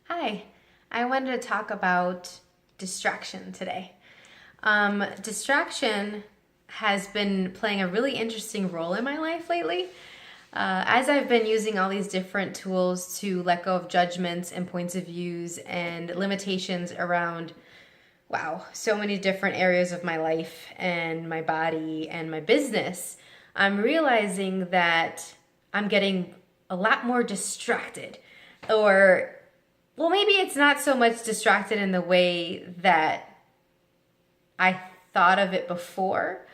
Hi, I wanted to talk about distraction today. Distraction has been playing a really interesting role in my life lately. As I've been using all these different tools to let go of judgments and points of views and limitations around, wow, so many different areas of my life and my body and my business, I'm realizing that I'm getting a lot more distracted. Or, well, maybe it's not so much distracted in the way that I thought of it before.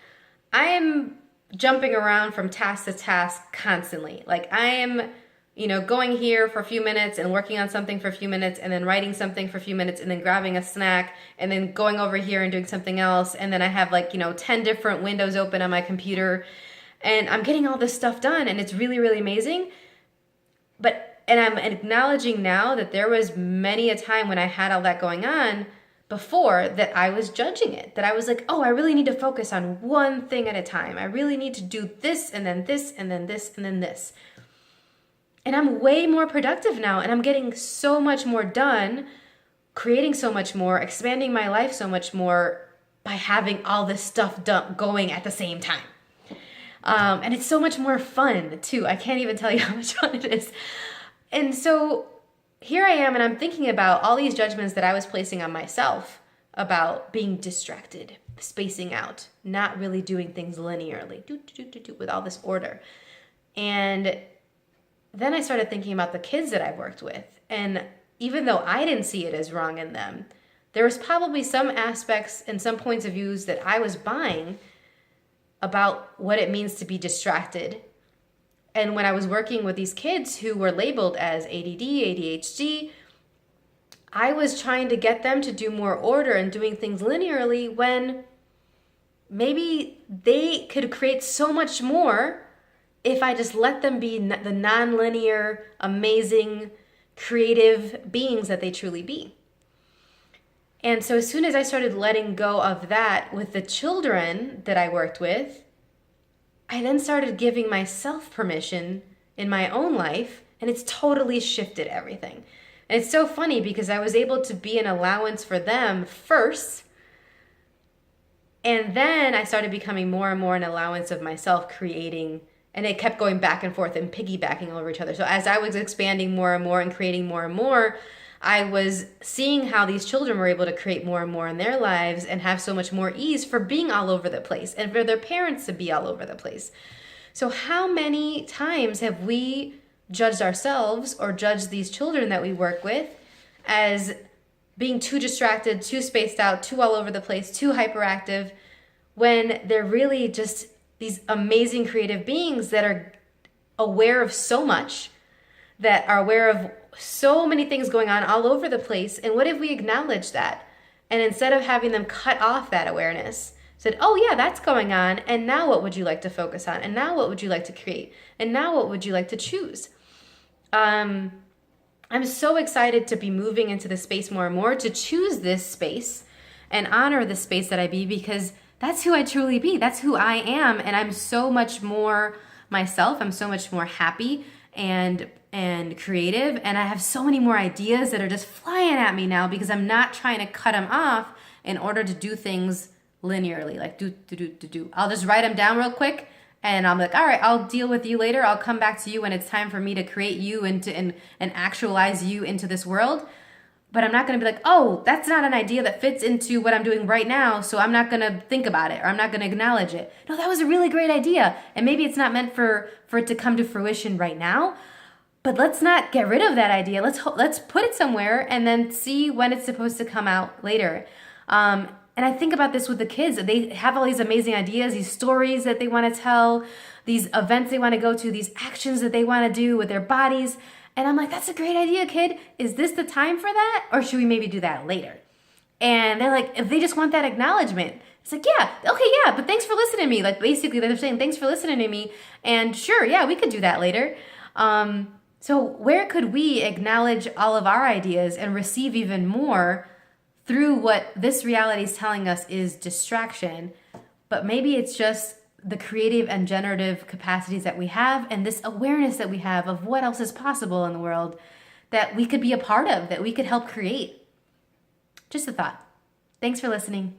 I am jumping around from task to task constantly. Like I am, going here for a few minutes and working on something for a few minutes and then writing something for a few minutes and then grabbing a snack and then going over here and doing something else. And then I have 10 different windows open on my computer and I'm getting all this stuff done and it's really, really amazing. And I'm acknowledging now that there was many a time when I had all that going on before that I was judging it, that I was like, oh, I really need to focus on one thing at a time. I really need to do this and then this and then this and then this. And I'm way more productive now and I'm getting so much more done, creating so much more, expanding my life so much more by having all this stuff going at the same time. And it's so much more fun too. I can't even tell you how much fun it is. And so here I am, and I'm thinking about all these judgments that I was placing on myself about being distracted, spacing out, not really doing things linearly, with all this order. And then I started thinking about the kids that I've worked with. And even though I didn't see it as wrong in them, there was probably some aspects and some points of views that I was buying about what it means to be distracted. And when I was working with these kids who were labeled as ADD, ADHD, I was trying to get them to do more order and doing things linearly when maybe they could create so much more if I just let them be the non-linear, amazing, creative beings that they truly be. And so as soon as I started letting go of that with the children that I worked with, I then started giving myself permission in my own life, and it's totally shifted everything. And it's so funny because I was able to be an allowance for them first, and then I started becoming more and more an allowance of myself creating, and it kept going back and forth and piggybacking over each other. So as I was expanding more and more and creating more and more, I was seeing how these children were able to create more and more in their lives and have so much more ease for being all over the place and for their parents to be all over the place. So how many times have we judged ourselves or judged these children that we work with as being too distracted, too spaced out, too all over the place, too hyperactive, when they're really just these amazing creative beings that are aware of so much, that are aware of so many things going on all over the place. And what if we acknowledge that? And instead of having them cut off that awareness, said, oh yeah, that's going on. And now what would you like to focus on? And now what would you like to create? And now what would you like to choose? I'm so excited to be moving into the space more and more, to choose this space and honor the space that I be, because that's who I truly be. That's who I am. And I'm so much more myself. I'm so much more happy and creative, and I have so many more ideas that are just flying at me now because I'm not trying to cut them off in order to do things linearly, like do. I'll just write them down real quick, and I'm like, all right, I'll deal with you later. I'll come back to you when it's time for me to create you and actualize you into this world. But I'm not going to be like, oh, that's not an idea that fits into what I'm doing right now, so I'm not going to think about it, or I'm not going to acknowledge it. No, that was a really great idea, and maybe it's not meant for it to come to fruition right now, but let's not get rid of that idea. Let's put it somewhere and then see when it's supposed to come out later. And I think about this with the kids. They have all these amazing ideas, these stories that they want to tell, these events they want to go to, these actions that they want to do with their bodies. And I'm like, that's a great idea, kid. Is this the time for that? Or should we maybe do that later? And they're like, if they just want that acknowledgement, it's like, yeah, okay, yeah, but thanks for listening to me. Like basically they're saying, thanks for listening to me. And sure, yeah, we could do that later. So where could we acknowledge all of our ideas and receive even more through what this reality is telling us is distraction, but maybe it's just the creative and generative capacities that we have and this awareness that we have of what else is possible in the world that we could be a part of, that we could help create. Just a thought. Thanks for listening.